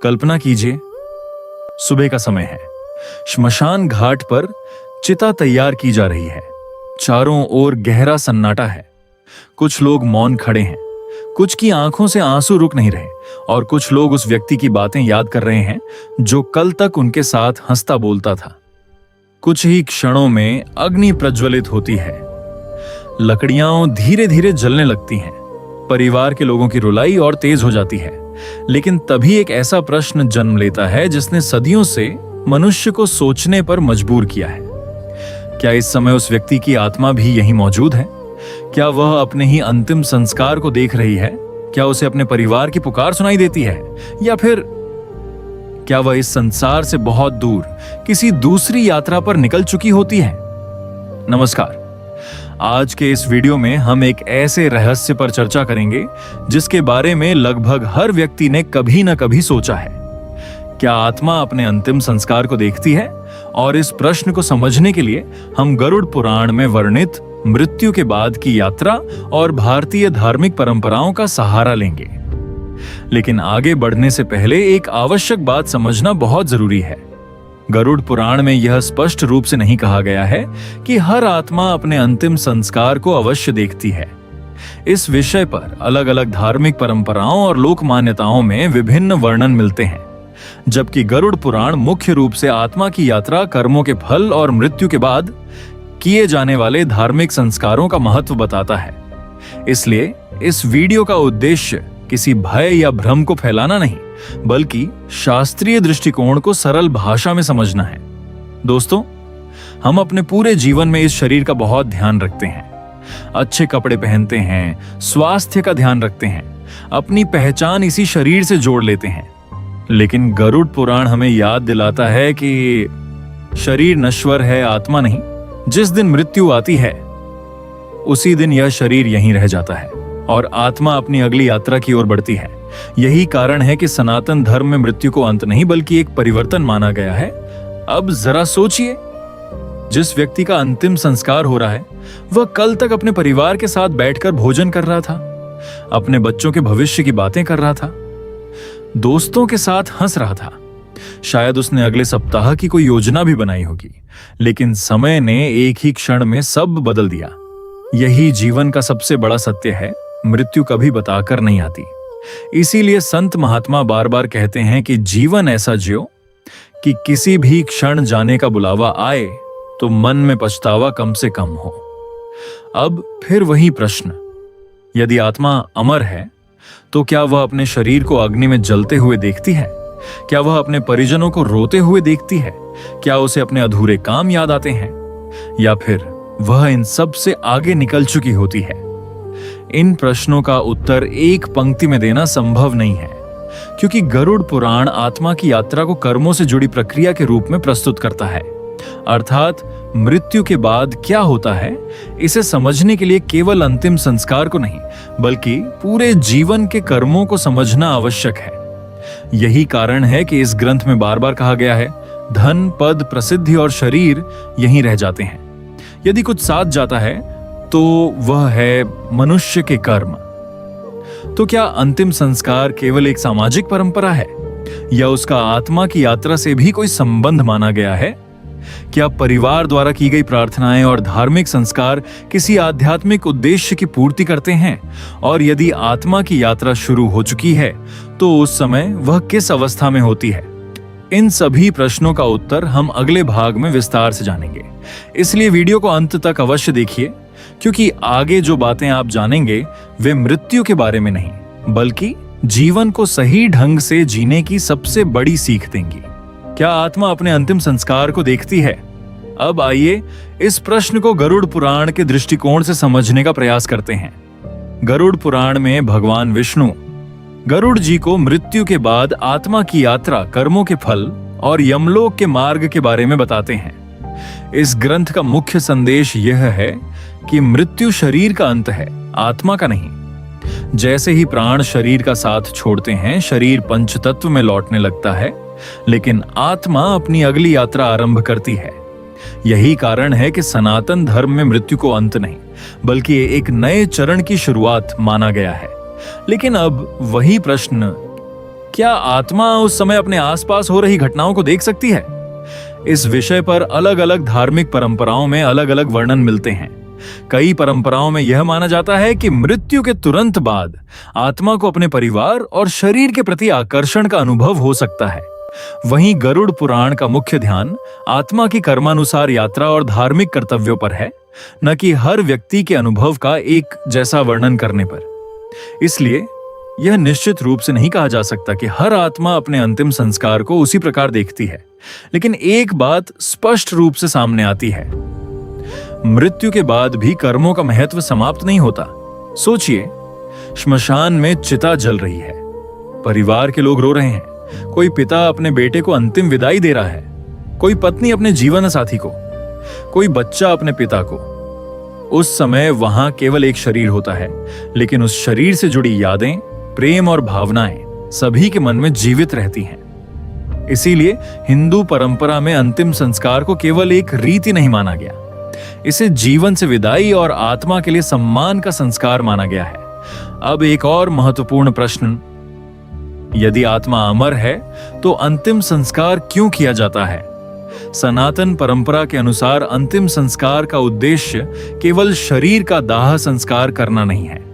कल्पना कीजिए, सुबह का समय है। श्मशान घाट पर चिता तैयार की जा रही है। चारों ओर गहरा सन्नाटा है। कुछ लोग मौन खड़े हैं, कुछ की आंखों से आंसू रुक नहीं रहे और कुछ लोग उस व्यक्ति की बातें याद कर रहे हैं जो कल तक उनके साथ हंसता बोलता था। कुछ ही क्षणों में अग्नि प्रज्वलित होती है। लकड़ियां धीरे धीरे जलने लगती हैं। परिवार के लोगों की रुलाई और तेज हो जाती है। लेकिन तभी एक ऐसा प्रश्न जन्म लेता है जिसने सदियों से मनुष्य को सोचने पर मजबूर किया है। क्या इस समय उस व्यक्ति की आत्मा भी यहीं मौजूद है? क्या वह अपने ही अंतिम संस्कार को देख रही है? क्या उसे अपने परिवार की पुकार सुनाई देती है? या फिर क्या वह इस संसार से बहुत दूर किसी दूसरी यात्रा पर निकल चुकी होती है? नमस्कार। आज के इस वीडियो में हम एक ऐसे रहस्य पर चर्चा करेंगे जिसके बारे में लगभग हर व्यक्ति ने कभी न कभी सोचा है। क्या आत्मा अपने अंतिम संस्कार को देखती है? और इस प्रश्न को समझने के लिए हम गरुड़ पुराण में वर्णित मृत्यु के बाद की यात्रा और भारतीय धार्मिक परंपराओं का सहारा लेंगे। लेकिन आगे बढ़ने से पहले एक आवश्यक बात समझना बहुत जरूरी है। गरुड़ पुराण में यह स्पष्ट रूप से नहीं कहा गया है कि हर आत्मा अपने अंतिम संस्कार को अवश्य देखती है। इस विषय पर अलग अलग धार्मिक परंपराओं और लोक मान्यताओं में विभिन्न वर्णन मिलते हैं, जबकि गरुड़ पुराण मुख्य रूप से आत्मा की यात्रा, कर्मों के फल और मृत्यु के बाद किए जाने वाले धार्मिक संस्कारों का महत्व बताता है। इसलिए इस वीडियो का उद्देश्य किसी भय या भ्रम को फैलाना नहीं, बल्कि शास्त्रीय दृष्टिकोण को सरल भाषा में समझना है। दोस्तों, हम अपने पूरे जीवन में इस शरीर का बहुत ध्यान रखते हैं, अच्छे कपड़े पहनते हैं, स्वास्थ्य का ध्यान रखते हैं, अपनी पहचान इसी शरीर से जोड़ लेते हैं। लेकिन गरुड़ पुराण हमें याद दिलाता है कि शरीर नश्वर है, आत्मा नहीं। जिस दिन मृत्यु आती है उसी दिन यह शरीर यहीं रह जाता है और आत्मा अपनी अगली यात्रा की ओर बढ़ती है। यही कारण है कि सनातन धर्म में मृत्यु को अंत नहीं बल्कि एक परिवर्तन माना गया है। अब जरा सोचिए, जिस व्यक्ति का अंतिम संस्कार हो रहा है वह कल तक अपने परिवार के साथ बैठकर भोजन कर रहा था, अपने बच्चों के भविष्य की बातें कर रहा था, दोस्तों के साथ हंस रहा था। शायद उसने अगले सप्ताह की कोई योजना भी बनाई होगी, लेकिन समय ने एक ही क्षण में सब बदल दिया। यही जीवन का सबसे बड़ा सत्य है, मृत्यु कभी बताकर नहीं आती। इसीलिए संत महात्मा बार बार कहते हैं कि जीवन ऐसा जियो कि किसी भी क्षण जाने का बुलावा आए तो मन में पछतावा कम से कम हो। अब फिर वही प्रश्न, यदि आत्मा अमर है तो क्या वह अपने शरीर को अग्नि में जलते हुए देखती है? क्या वह अपने परिजनों को रोते हुए देखती है? क्या उसे अपने अधूरे काम याद आते हैं? या फिर वह इन सब से आगे निकल चुकी होती है? इन प्रश्नों का उत्तर एक पंक्ति में देना संभव नहीं है, क्योंकि गरुड़ पुराण आत्मा की यात्रा को कर्मों से जुड़ी प्रक्रिया के रूप में प्रस्तुत करता है। अर्थात मृत्यु के बाद क्या होता है, इसे समझने के लिए केवल अंतिम संस्कार को नहीं बल्कि पूरे जीवन के कर्मों को समझना आवश्यक है। यही कारण है कि इस ग्रंथ में बार बार कहा गया है, धन, पद, प्रसिद्धि और शरीर यहीं रह जाते हैं। यदि कुछ साथ जाता है तो वह है मनुष्य के कर्म। तो क्या अंतिम संस्कार केवल एक सामाजिक परंपरा है या उसका आत्मा की यात्रा से भी कोई संबंध माना गया है? क्या परिवार द्वारा की गई प्रार्थनाएं और धार्मिक संस्कार किसी आध्यात्मिक उद्देश्य की पूर्ति करते हैं? और यदि आत्मा की यात्रा शुरू हो चुकी है तो उस समय वह किस अवस्था में होती है? इन सभी प्रश्नों का उत्तर हम अगले भाग में विस्तार से जानेंगे। इसलिए वीडियो को अंत तक अवश्य देखिए, क्योंकि आगे जो बातें आप जानेंगे वे मृत्यु के बारे में नहीं बल्कि जीवन को सही ढंग से जीने की सबसे बड़ी सीख देंगी। क्या आत्मा अपने अंतिम संस्कार को देखती है? अब आइए इस प्रश्न को गरुड़ पुराण के दृष्टिकोण से समझने का प्रयास करते हैं। गरुड़ पुराण में भगवान विष्णु गरुड़ जी को मृत्यु के बाद आत्मा की यात्रा, कर्मों के फल और यमलोक के मार्ग के बारे में बताते हैं। इस ग्रंथ का मुख्य संदेश यह है कि मृत्यु शरीर का अंत है, आत्मा का नहीं। जैसे ही प्राण शरीर का साथ छोड़ते हैं, शरीर पंचतत्व में लौटने लगता है, लेकिन आत्मा अपनी अगली यात्रा आरंभ करती है। यही कारण है कि सनातन धर्म में मृत्यु को अंत नहीं बल्कि एक नए चरण की शुरुआत माना गया है। लेकिन अब वही प्रश्न, क्या आत्मा उस समय अपने आसपास हो रही घटनाओं को देख सकती है? इस विषय पर अलग अलग धार्मिक परंपराओं में अलग अलग वर्णन मिलते हैं। कई परंपराओं में यह माना जाता है कि मृत्यु के तुरंत बाद आत्मा को अपने परिवार और शरीर के प्रति आकर्षण का अनुभव हो सकता है। वहीं गरुड़ पुराण का मुख्य ध्यान आत्मा की कर्मानुसार यात्रा और धार्मिक कर्तव्यों पर है, न कि हर व्यक्ति के अनुभव का एक जैसा वर्णन करने पर। इसलिए यह निश्चित रूप से नहीं कहा जा सकता कि हर आत्मा अपने अंतिम संस्कार को उसी प्रकार देखती है। लेकिन एक बात स्पष्ट रूप से सामने आती है, मृत्यु के बाद भी कर्मों का महत्व समाप्त नहीं होता। सोचिए, श्मशान में चिता जल रही है, परिवार के लोग रो रहे हैं, कोई पिता अपने बेटे को अंतिम विदाई दे रहा है, कोई पत्नी अपने जीवन साथी को, कोई बच्चा अपने पिता को। उस समय वहां केवल एक शरीर होता है, लेकिन उस शरीर से जुड़ी यादें, प्रेम और भावनाएं सभी के मन में जीवित रहती हैं। इसीलिए हिंदू परंपरा में अंतिम संस्कार को केवल एक रीति नहीं माना गया, इसे जीवन से विदाई और आत्मा के लिए सम्मान का संस्कार माना गया है। अब एक और महत्वपूर्ण प्रश्न, यदि आत्मा अमर है तो अंतिम संस्कार क्यों किया जाता है? सनातन परंपरा के अनुसार अंतिम संस्कार का उद्देश्य केवल शरीर का दाह संस्कार करना नहीं है।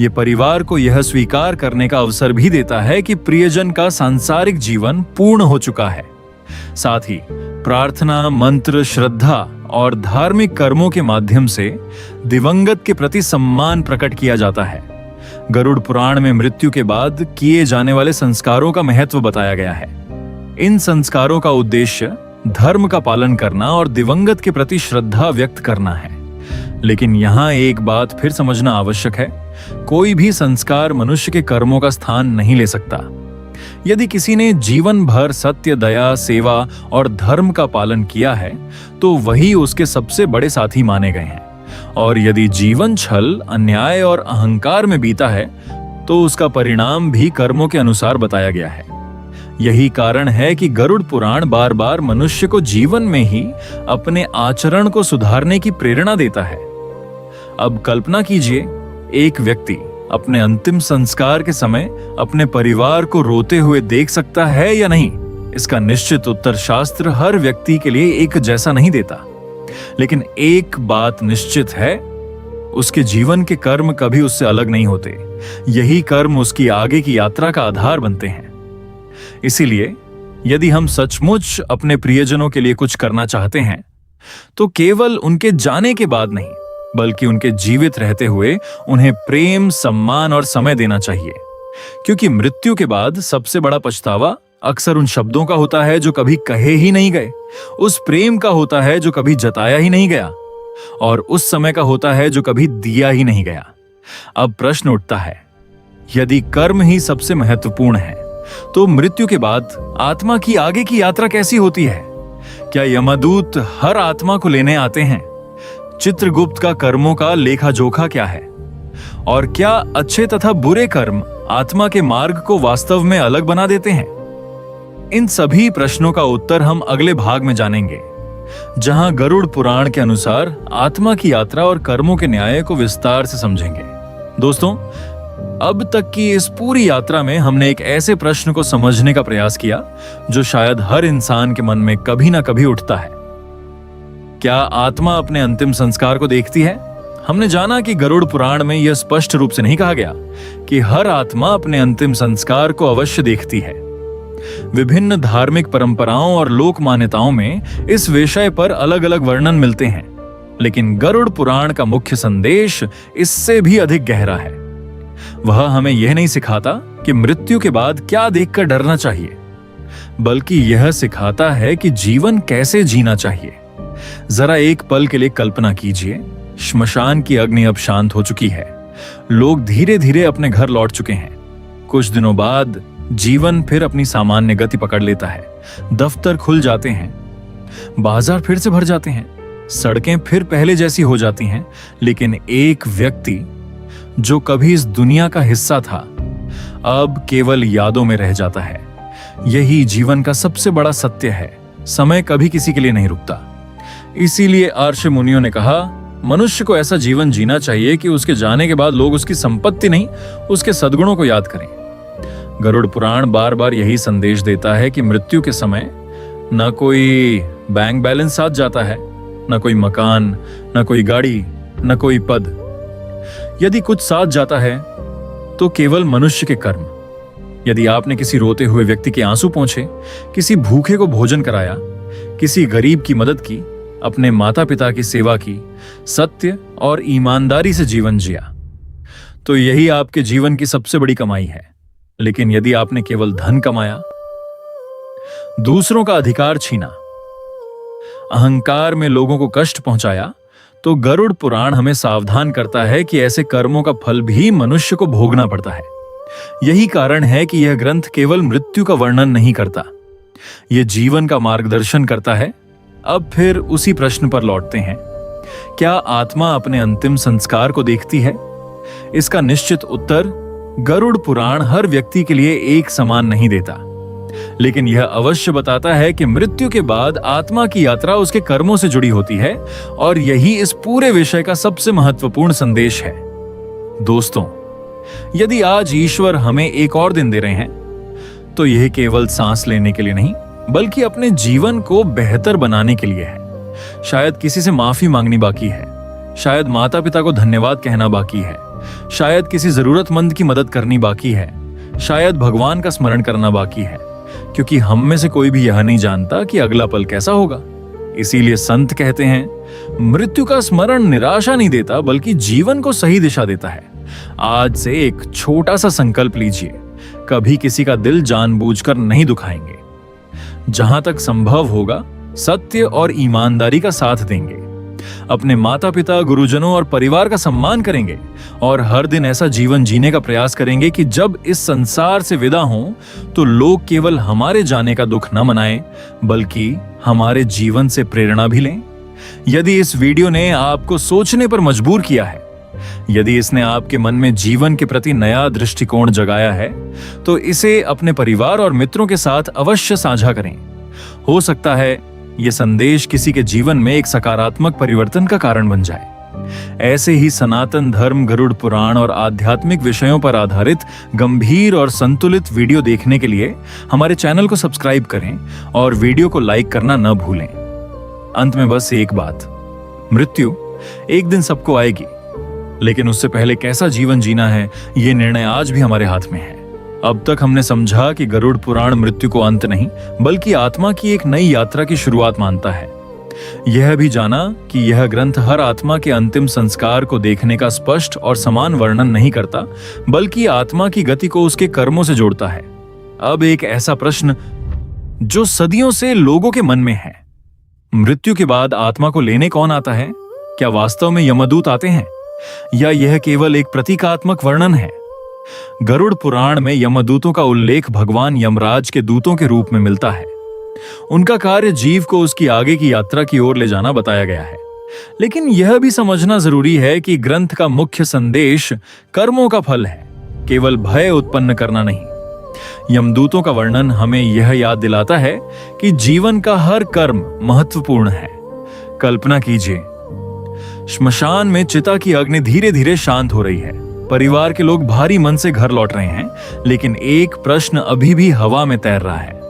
यह परिवार को यह स्वीकार करने का अवसर भी देता है कि प्रियजन का सांसारिक जीवन पूर्ण हो चुका है। साथ ही प्रार्थना, मंत्र, श्रद्धा और धार्मिक कर्मों के माध्यम से दिवंगत के प्रति सम्मान प्रकट किया जाता है। गरुड़ पुराण में मृत्यु के बाद किए जाने वाले संस्कारों का महत्व बताया गया है। इन संस्कारों का उद्देश्य धर्म का पालन करना और दिवंगत के प्रति श्रद्धा व्यक्त करना है। लेकिन यहाँ एक बात फिर समझना आवश्यक है, कोई भी संस्कार मनुष्य के कर्मों का स्थान नहीं ले सकता। यदि किसी ने जीवन भर सत्य, दया, सेवा और धर्म का पालन किया है तो वही उसके सबसे बड़े साथी माने गए हैं। और यदि जीवन छल, अन्याय और अहंकार में बीता है तो उसका परिणाम भी कर्मों के अनुसार बताया गया है। यही कारण है कि गरुड़ पुराण बार बार मनुष्य को जीवन में ही अपने आचरण को सुधारने की प्रेरणा देता है। अब कल्पना कीजिए, एक व्यक्ति अपने अंतिम संस्कार के समय अपने परिवार को रोते हुए देख सकता है या नहीं? इसका निश्चित उत्तर शास्त्र हर व्यक्ति के लिए एक जैसा नहीं देता। लेकिन एक बात निश्चित है, उसके जीवन के कर्म कभी उससे अलग नहीं होते। यही कर्म उसकी आगे की यात्रा का आधार बनते हैं। इसीलिए यदि हम सचमुच अपने प्रियजनों के लिए कुछ करना चाहते हैं तो केवल उनके जाने के बाद नहीं, बल्कि उनके जीवित रहते हुए उन्हें प्रेम, सम्मान और समय देना चाहिए। क्योंकि मृत्यु के बाद सबसे बड़ा पछतावा अक्सर उन शब्दों का होता है जो कभी कहे ही नहीं गए, उस प्रेम का होता है जो कभी जताया ही नहीं गया, और उस समय का होता है जो कभी दिया ही नहीं गया। अब प्रश्न उठता है, यदि कर्म ही सबसे महत्वपूर्ण है तो मृत्यु के बाद आत्मा की आगे की यात्रा कैसी होती है? क्या यमदूत हर आत्मा को लेने आते हैं? चित्रगुप्त का कर्मों का लेखा जोखा क्या है? और क्या अच्छे तथा बुरे कर्म आत्मा के मार्ग को वास्तव में अलग बना देते हैं? इन सभी प्रश्नों का उत्तर हम अगले भाग में जानेंगे, जहां गरुड़ पुराण के अनुसार आत्मा की यात्रा और कर्मों के न्याय को विस्तार से समझेंगे। दोस्तों, अब तक की इस पूरी यात्रा में हमने एक ऐसे प्रश्न को समझने का प्रयास किया जो शायद हर इंसान के मन में कभी ना कभी उठता है। क्या आत्मा अपने अंतिम संस्कार को देखती है? हमने जाना कि गरुड़ पुराण में यह स्पष्ट रूप से नहीं कहा गया कि हर आत्मा अपने अंतिम संस्कार को अवश्य देखती है। विभिन्न धार्मिक परंपराओं और लोक मान्यताओं में इस विषय पर अलग अलग वर्णन मिलते हैं, लेकिन गरुड़ पुराण का मुख्य संदेश इससे भी अधिक गहरा है। वह हमें यह नहीं सिखाता कि मृत्यु के बाद क्या देखकर डरना चाहिए, बल्कि यह सिखाता है कि जीवन कैसे जीना चाहिए। जरा एक पल के लिए कल्पना कीजिए, श्मशान की अग्नि अब शांत हो चुकी है, लोग धीरे धीरे अपने घर लौट चुके हैं। कुछ दिनों बाद जीवन फिर अपनी सामान्य गति पकड़ लेता है। दफ्तर खुल जाते हैं, बाजार फिर से भर जाते हैं, सड़कें फिर पहले जैसी हो जाती हैं, लेकिन एक व्यक्ति जो कभी इस दुनिया का हिस्सा था अब केवल यादों में रह जाता है। यही जीवन का सबसे बड़ा सत्य है, समय कभी किसी के लिए नहीं रुकता। इसीलिए आर्ष मुनियों ने कहा, मनुष्य को ऐसा जीवन जीना चाहिए कि उसके जाने के बाद लोग उसकी संपत्ति नहीं, उसके सद्गुणों को याद करें। गरुड़ पुराण बार बार यही संदेश देता है कि मृत्यु के समय न कोई बैंक बैलेंस साथ जाता है, न कोई मकान, न कोई गाड़ी, न कोई पद। यदि कुछ साथ जाता है तो केवल मनुष्य के कर्म। यदि आपने किसी रोते हुए व्यक्ति के आंसू पोंछे, किसी भूखे को भोजन कराया, किसी गरीब की मदद की, अपने माता पिता की सेवा की, सत्य और ईमानदारी से जीवन जिया, तो यही आपके जीवन की सबसे बड़ी कमाई है। लेकिन यदि आपने केवल धन कमाया, दूसरों का अधिकार छीना, अहंकार में लोगों को कष्ट पहुंचाया, तो गरुड़ पुराण हमें सावधान करता है कि ऐसे कर्मों का फल भी मनुष्य को भोगना पड़ता है। यही कारण है कि यह ग्रंथ केवल मृत्यु का वर्णन नहीं करता, यह जीवन का मार्गदर्शन करता है। अब फिर उसी प्रश्न पर लौटते हैं, क्या आत्मा अपने अंतिम संस्कार को देखती है? इसका निश्चित उत्तर गरुड़ पुराण हर व्यक्ति के लिए एक समान नहीं देता, लेकिन यह अवश्य बताता है कि मृत्यु के बाद आत्मा की यात्रा उसके कर्मों से जुड़ी होती है, और यही इस पूरे विषय का सबसे महत्वपूर्ण संदेश है। दोस्तों, यदि आज ईश्वर हमें एक और दिन दे रहे हैं, तो यह केवल सांस लेने के लिए नहीं, बल्कि अपने जीवन को बेहतर बनाने के लिए है। शायद किसी से माफी मांगनी बाकी है, शायद माता पिता को धन्यवाद कहना बाकी है, शायद किसी जरूरतमंद की मदद करनी बाकी है, शायद भगवान का स्मरण करना बाकी है, क्योंकि हम में से कोई भी यह नहीं जानता कि अगला पल कैसा होगा। इसीलिए संत कहते हैं, मृत्यु का स्मरण निराशा नहीं देता, बल्कि जीवन को सही दिशा देता है। आज से एक छोटा सा संकल्प लीजिए, कभी किसी का दिल जानबूझकर नहीं दुखाएंगे। जहां तक संभव होगा सत्य और ईमानदारी का साथ देंगे, अपने माता पिता, गुरुजनों और परिवार का सम्मान करेंगे, और हर दिन ऐसा जीवन जीने का प्रयास करेंगे कि जब इस संसार से विदा हों तो लोग केवल हमारे जाने का दुख न मनाएं, बल्कि हमारे जीवन से प्रेरणा भी लें। यदि इस वीडियो ने आपको सोचने पर मजबूर किया है, यदि इसने आपके मन में जीवन के प्रति नया दृष्टिकोण जगाया है, तो इसे अपने परिवार और मित्रों के साथ अवश्य साझा करें। हो सकता है यह संदेश किसी के जीवन में एक सकारात्मक परिवर्तन का कारण बन जाए। ऐसे ही सनातन धर्म, गरुड़ पुराण और आध्यात्मिक विषयों पर आधारित गंभीर और संतुलित वीडियो देखने के लिए हमारे चैनल को सब्सक्राइब करें और वीडियो को लाइक करना न भूलें। अंत में बस एक बात, मृत्यु एक दिन सबको आएगी, लेकिन उससे पहले कैसा जीवन जीना है, यह निर्णय आज भी हमारे हाथ में है। अब तक हमने समझा कि गरुड़ पुराण मृत्यु को अंत नहीं, बल्कि आत्मा की एक नई यात्रा की शुरुआत मानता है। यह भी जाना कि यह ग्रंथ हर आत्मा के अंतिम संस्कार को देखने का स्पष्ट और समान वर्णन नहीं करता, बल्कि आत्मा की गति को उसके कर्मों से जोड़ता है। अब एक ऐसा प्रश्न जो सदियों से लोगों के मन में है, मृत्यु के बाद आत्मा को लेने कौन आता है? क्या वास्तव में यमदूत आते हैं, या यह केवल एक प्रतीकात्मक वर्णन है? गरुड़ पुराण में यमदूतों का उल्लेख भगवान यमराज के दूतों के रूप में मिलता है। उनका कार्य जीव को उसकी आगे की यात्रा की ओर ले जाना बताया गया है। लेकिन यह भी समझना जरूरी है कि ग्रंथ का मुख्य संदेश कर्मों का फल है, केवल भय उत्पन्न करना नहीं। यमदूतों का वर्णन हमें यह याद दिलाता है कि जीवन का हर कर्म महत्वपूर्ण है। कल्पना कीजिए, श्मशान में चिता की अग्नि धीरे धीरे शांत हो रही है, परिवार के लोग भारी मन से घर लौट रहे हैं, लेकिन एक प्रश्न अभी भी हवा में तैर रहा है।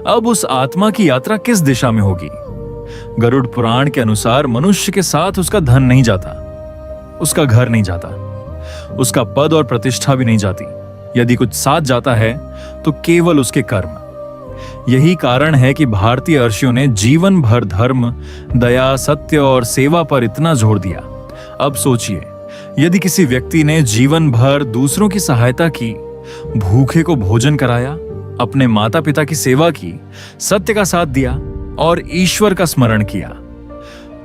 अब उस आत्मा की यात्रा किस दिशा में होगी? गरुड़ पुराण के अनुसार मनुष्य के साथ उसका धन नहीं जाता, उसका घर नहीं जाता, उसका पद और प्रतिष्ठा भी नहीं जाती। यदि कुछ साथ जाता है तो केवल उसके कर्म। यही कारण है कि भारतीय ऋषियों ने जीवन भर धर्म, दया, सत्य और सेवा पर इतना जोर दिया। अब सोचिए, यदि किसी व्यक्ति ने जीवन भर दूसरों की सहायता की, भूखे को भोजन कराया, अपने माता पिता की सेवा की, सत्य का साथ दिया और ईश्वर का स्मरण किया,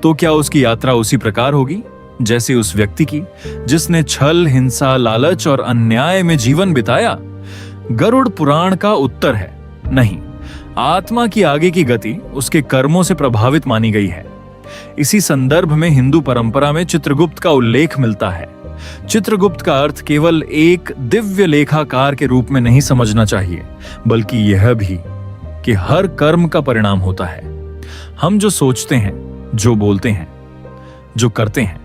तो क्या उसकी यात्रा उसी प्रकार होगी जैसे उस व्यक्ति की जिसने छल, हिंसा, लालच और अन्याय में जीवन बिताया? गरुड़ पुराण का उत्तर है नहीं। आत्मा की आगे की गति उसके कर्मों से प्रभावित मानी गई है। इसी संदर्भ में हिंदू परंपरा में चित्रगुप्त का उल्लेख मिलता है। चित्रगुप्त का अर्थ केवल एक दिव्य लेखाकार के रूप में नहीं समझना चाहिए, बल्कि यह भी कि हर कर्म का परिणाम होता है। हम जो सोचते हैं, जो बोलते हैं, जो करते हैं,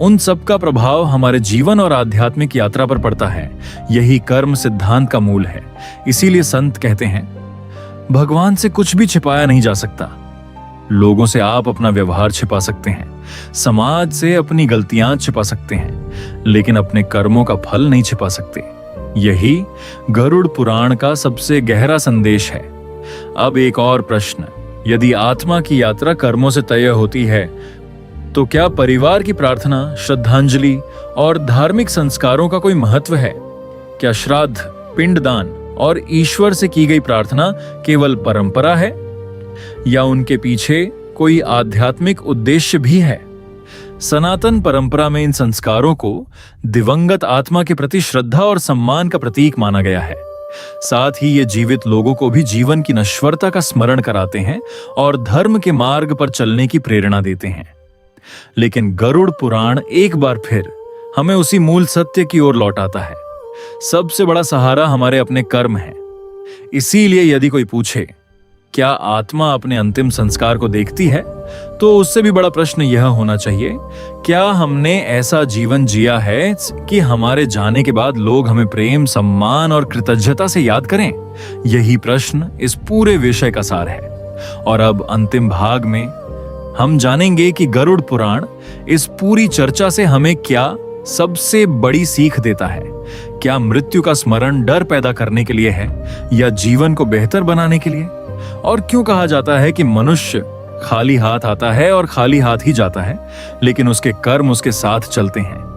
उन सब का प्रभाव हमारे जीवन और आध्यात्मिक यात्रा पर पड़ता है। यही कर्म सिद्धांत का मूल है। इसीलिए संत कहते हैं, भगवान से कुछ भी छिपाया नहीं जा सकता। लोगों से आप अपना व्यवहार छिपा सकते हैं, समाज से अपनी गलतियां छिपा सकते हैं, लेकिन अपने कर्मों का फल नहीं छिपा सकते। यही गरुड़ पुराण का सबसे गहरा संदेश है। अब एक और प्रश्न, यदि आत्मा की यात्रा कर्मों से तय होती है, तो क्या परिवार की प्रार्थना, श्रद्धांजलि और धार्मिक संस्कारों का कोई महत्व है? क्या श्राद्ध, पिंडदान और ईश्वर से की गई प्रार्थना केवल परंपरा है, या उनके पीछे कोई आध्यात्मिक उद्देश्य भी है? सनातन परंपरा में इन संस्कारों को दिवंगत आत्मा के प्रति श्रद्धा और सम्मान का प्रतीक माना गया है। साथ ही ये जीवित लोगों को भी जीवन की नश्वरता का स्मरण कराते हैं और धर्म के मार्ग पर चलने की प्रेरणा देते हैं। लेकिन गरुड़ पुराण एक बार फिर हमें उसी मूल सत्य की ओर लौटाता है। सबसे बड़ा सहारा हमारे अपने कर्म है। इसीलिए यदि कोई पूछे, क्या आत्मा अपने अंतिम संस्कार को देखती है, तो उससे भी बड़ा प्रश्न यह होना चाहिए, क्या हमने ऐसा जीवन जिया है कि हमारे जाने के बाद लोग हमें प्रेम, सम्मान और कृतज्ञता से याद करें? यही प्रश्न इस पूरे विषय का सार है। और अब अंतिम भाग में हम जानेंगे कि गरुड़ पुराण इस पूरी चर्चा से हमें क्या सबसे बड़ी सीख देता है। क्या मृत्यु का स्मरण डर पैदा करने के लिए है, या जीवन को बेहतर बनाने के लिए? और क्यों कहा जाता है कि मनुष्य खाली हाथ आता है और खाली हाथ ही जाता है, लेकिन उसके कर्म उसके साथ चलते हैं?